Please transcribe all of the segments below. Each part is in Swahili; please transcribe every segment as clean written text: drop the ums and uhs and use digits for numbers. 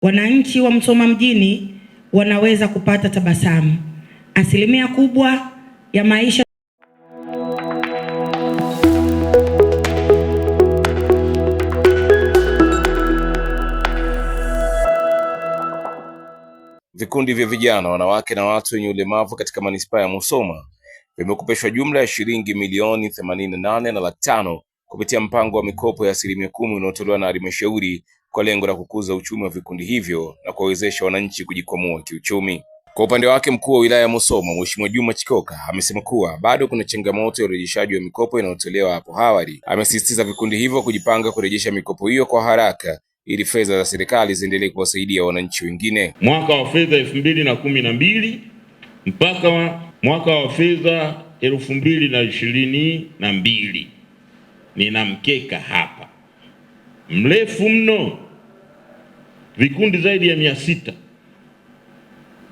wananchi wa Musoma mjini wanaweza kupata tabasamu. Asilimia kubwa ya maisha Vikundi vya vijana, wanawake na watu wenye ulemavu katika manispaa ya Musoma vimekopeshwa jumla ya shilingi milioni 88.5 kupitia mpango wa mikopo ya 10% unaotolewa na halmashauri kwa lengo la kukuza uchumi wa vikundi hivyo na kuwawezesha wananchi kujikwamua kiuchumi. Kwa upande wake, mkuu wa wilaya ya Musoma Mheshimiwa Juma Chikoka amesema kuwa bado kuna changamoto ya urejeshaji wa mikopo inayotolewa hapo awali. Amesisitiza vikundi hivyo kujipanga kurejesha mikopo hiyo kwa haraka ili fedha za serikali ziendelee kuwasaidia wananchi wengine. Mwaka wa fedha 2012 mpaka mwaka wa fedha 2022 nina mkeka hapa mrefu mno, vikundi zaidi ya 600,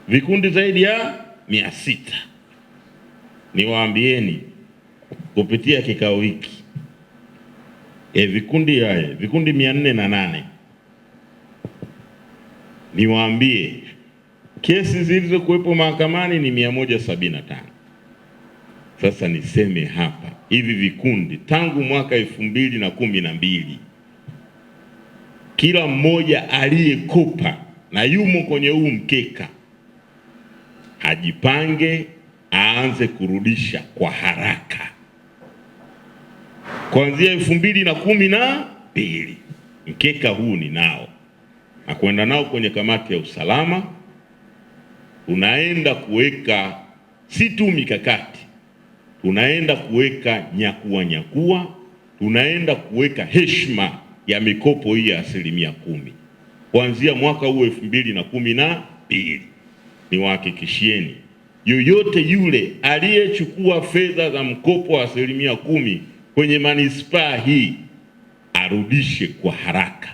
vikundi zaidi ya 600. Niwaambieni kupitia kikao hiki vikundi 408, niwaambie kesi zilizokuwepo mahakamani ni 175. Sasa niseme hapa, hivi vikundi tangu mwaka 2012 kila mmoja aliyekopa na yumo kwenye huu mkeka ajipange, aanze kurudisha kwa haraka. Kuanzia 2012 mkeka huu ninao, na kwenda nao kwenye kamati ya usalama. Tunaenda kuweka si tu mikakati, tunaenda kuweka nyakua, tunaenda kuweka heshima ya mikopo hii ya 10% kuanzia mwaka huu 2012. Niwahakikishieni yoyote yule aliyechukua fedha za mkopo wa 10% kwenye manispaa hii arudishe kwa haraka,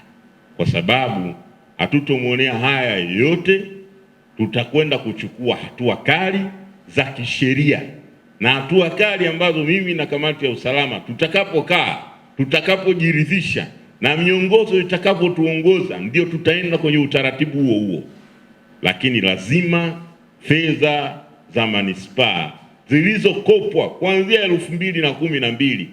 kwa sababu hatutomwonea haya yoyote. Tutakwenda kuchukua hatua kali za kisheria na hatua kali ambazo mimi na kamati ya usalama tutakapojiridhisha na miongozo itakapotuongoza, ndio tutaenda kwenye utaratibu huo. Lakini lazima fedha za manispaa zilizokopwa kuanzia 2012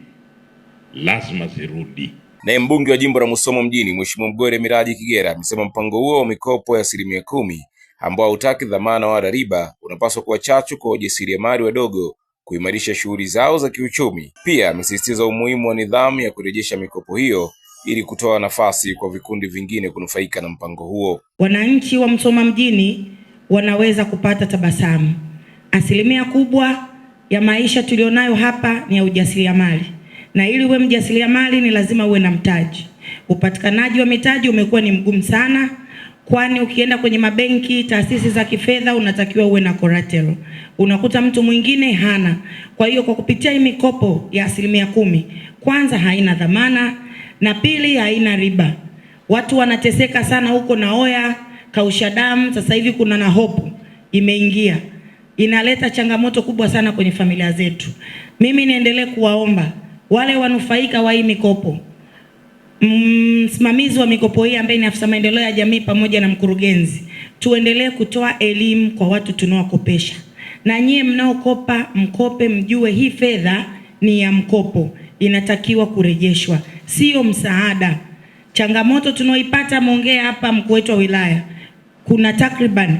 lazima zirudi. Naye mbunge wa jimbo la Musoma mjini Mheshimiwa Mgore Miraji Kigera amesema mpango huo wa mikopo ya 10% ambao hautaki dhamana wala riba unapaswa kuwa chachu kwa wajasiriamali wadogo kuimarisha shughuli zao za kiuchumi. Pia amesisitiza umuhimu wa nidhamu ya kurejesha mikopo hiyo ili kutoa nafasi kwa vikundi vingine kunufaika na mpango huo. Wananchi wa Musoma mjini wanaweza kupata tabasamu. Asilimia kubwa ya maisha tulionayo hapa ni ya ujasiriamali, na ili uwe mjasiriamali ni lazima uwe na mtaji. Upatikanaji wa mitaji umekuwa ni mgumu sana, kwani ukienda kwenye mabenki, taasisi za kifedha, unatakiwa uwe na collateral. Unakuta mtu mwingine hana. Kwa hiyo kwa kupitia hii mikopo ya 10%, kwanza haina dhamana, na pili haina riba. Watu wanateseka sana huko na Oya, kausha damu. Sasa hivi kuna na Hope imeingia, inaleta changamoto kubwa sana kwenye familia zetu. Mimi niendelee kuwaomba wale wanufaika wa hii mikopo, msimamizi wa mikopo hii ambaye ni afisa maendeleo ya jamii pamoja na mkurugenzi, tuendelee kutoa elimu kwa watu tunaowakopesha. Na nyie mnaokopa, mkope, mjue hii fedha ni ya mkopo, inatakiwa kurejeshwa, sio msaada. Changamoto tunaoipata, ameongea hapa mkuu wetu wa wilaya, kuna takriban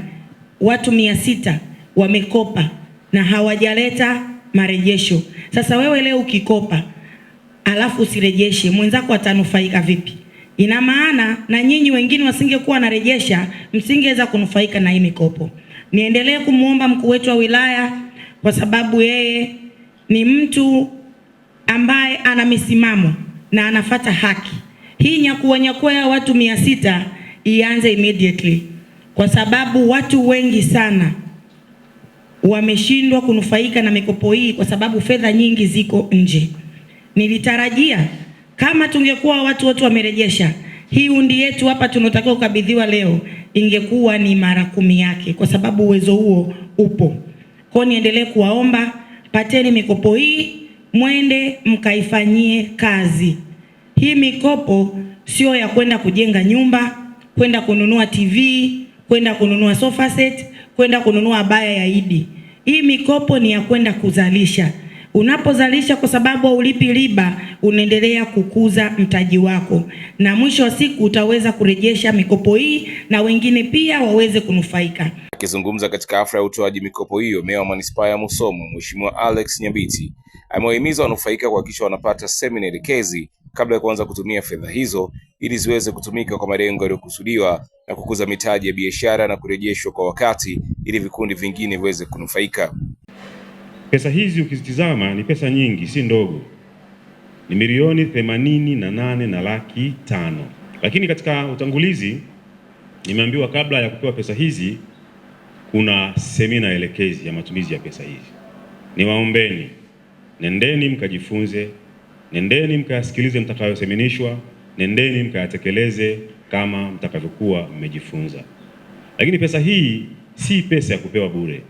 watu 600 wamekopa na hawajaleta marejesho. Sasa wewe leo ukikopa alafu usirejeshe, mwenzako atanufaika vipi? Ina maana na nyinyi wengine wasingekuwa narejesha, msingeweza kunufaika na hii mikopo. Niendelee kumuomba mkuu wetu wa wilaya, kwa sababu yeye ni mtu ambaye ana misimamo na anafata haki. Hii nyakua ya watu 600 ianze immediately, kwa sababu watu wengi sana wameshindwa kunufaika na mikopo hii kwa sababu fedha nyingi ziko nje. Nilitarajia kama tungekuwa watu wote wamerejesha, hii undi yetu hapa tunatakiwa kukabidhiwa leo ingekuwa ni mara 10 yake, kwa sababu uwezo huo upo. Kwa niendelee kuwaomba, pateni mikopo hii, mwende mkaifanyie kazi. Hii mikopo sio ya kwenda kujenga nyumba kwenda kununua TV, kwenda kununua sofa set, kwenda kununua abaya ya Idi. Hii mikopo ni ya kwenda kuzalisha. Unapozalisha, kwa sababu haulipi riba, unaendelea kukuza mtaji wako, na mwisho wa siku utaweza kurejesha mikopo hii na wengine pia waweze kunufaika. Akizungumza katika hafla ya utoaji mikopo hiyo, Meya wa Manispaa ya Musoma Mheshimiwa Alex Nyambiti amewahimiza wanufaika kuhakikisha wanapata semina elekezi kabla ya kuanza kutumia fedha hizo ili ziweze kutumika kwa malengo yaliyokusudiwa na kukuza mitaji ya biashara na kurejeshwa kwa wakati ili vikundi vingine viweze kunufaika. Pesa hizi ukizitizama ni pesa nyingi, si ndogo. Ni milioni 88 na laki 5. Lakini katika utangulizi nimeambiwa kabla ya kupewa pesa hizi kuna semina elekezi ya matumizi ya pesa hizi. Niwaombeni, nendeni mkajifunze, nendeni mkayasikilize mtakayoseminishwa, nendeni mkayatekeleze kama mtakavyokuwa mmejifunza. Lakini pesa hii si pesa ya kupewa bure.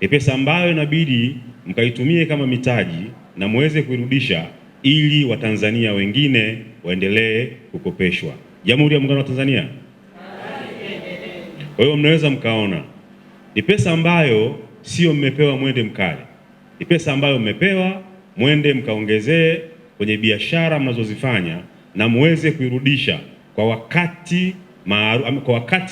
Ni pesa ambayo inabidi mkaitumie kama mitaji na muweze kuirudisha ili Watanzania wengine waendelee kukopeshwa. Jamhuri ya Muungano wa Tanzania. Kwa hiyo mnaweza mkaona ni pesa ambayo sio mmepewa mwende mkale. Ni pesa ambayo mmepewa mwende mkaongezee kwenye biashara mnazozifanya na muweze kuirudisha kwa wakati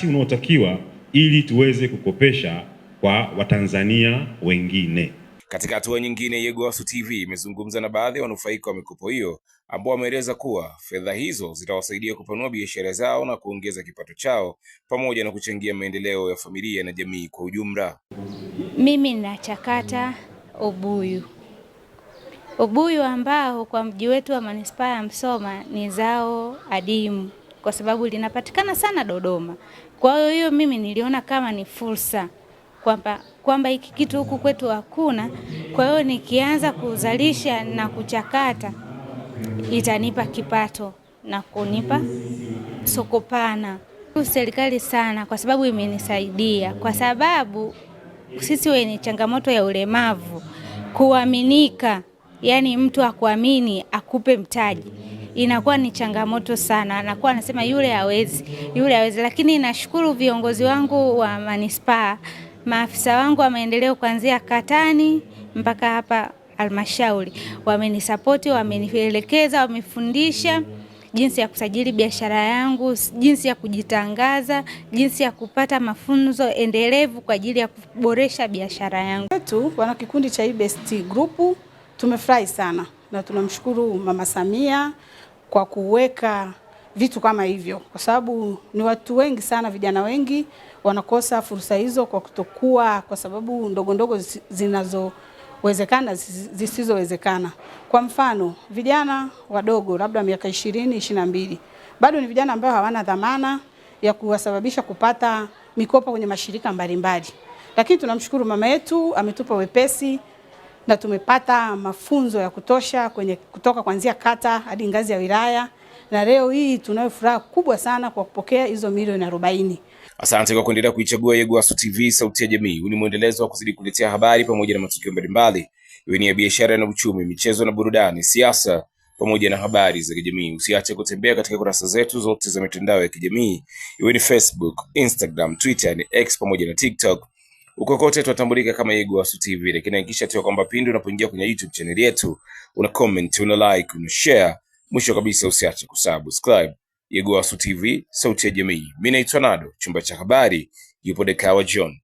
unaotakiwa ili tuweze kukopesha kwa Watanzania wengine. Katika hatua nyingine, Yegowasu TV imezungumza na baadhi ya wanufaika wa mikopo hiyo ambao wameeleza kuwa fedha hizo zitawasaidia kupanua biashara zao na kuongeza kipato chao pamoja na kuchangia maendeleo ya familia na jamii kwa ujumla. Mimi ninachakata ubuyu. Ubuyu ambao kwa mji wetu wa Manispaa ya Musoma ni zao adimu kwa sababu linapatikana sana Dodoma. Kwa hiyo mimi niliona kama ni fursa kwamba hiki kitu huku kwetu hakuna. Kwa hiyo nikianza kuzalisha na kuchakata itanipa kipato na kunipa soko pana. Serikali sana kwa sababu imenisaidia, kwa sababu sisi wenye changamoto ya ulemavu kuaminika, yani mtu akuamini akupe mtaji inakuwa ni changamoto sana. Anakuwa anasema yule hawezi. Lakini nashukuru viongozi wangu wa manispaa, maafisa wangu wa maendeleo kuanzia katani mpaka hapa halmashauri wamenisapoti, wamenielekeza, wamefundisha jinsi ya kusajili biashara yangu, jinsi ya kujitangaza, jinsi ya kupata mafunzo endelevu kwa ajili ya kuboresha biashara yangu. Wetu wana kikundi cha Best Group tumefurahi sana na tunamshukuru Mama Samia kwa kuweka vitu kama hivyo, kwa sababu ni watu wengi sana, vijana wengi wanakosa fursa hizo kwa kutokuwa, kwa sababu ndogo zinazowezekana zisizowezekana. Kwa mfano, vijana wadogo labda miaka 20, 22 bado ni vijana ambao hawana dhamana ya kuwasababisha kupata mikopo kwenye mashirika mbalimbali. Lakini tunamshukuru mama yetu ametupa wepesi na tumepata mafunzo ya kutosha kutoka kuanzia kata hadi ngazi ya wilaya, na leo hii tunayo furaha kubwa sana kwa kupokea hizo milioni 40. Asante kwa kuendelea kuichagua Yegowasu TV, sauti ya jamii. Ni mwendelezo wa kuzidi kuletea habari pamoja na matukio mbalimbali, iwe ni ya biashara na uchumi, michezo na burudani, siasa pamoja na habari za kijamii. Usiache kutembea katika kurasa zetu zote za mitandao ya kijamii, iwe ni Facebook, Instagram, Twitter, ni X pamoja na TikTok. Uko kote tunatambulika kama Yegowasu TV, lakini hakikisha tu kwamba pindi unapoingia kwenye YouTube channel yetu una comment, una like, una share. Mwisho kabisa usiache kusubscribe. Yegowasu TV, sauti ya jamii. Mimi naitwa Nado, chumba cha habari yupo Dekawa John.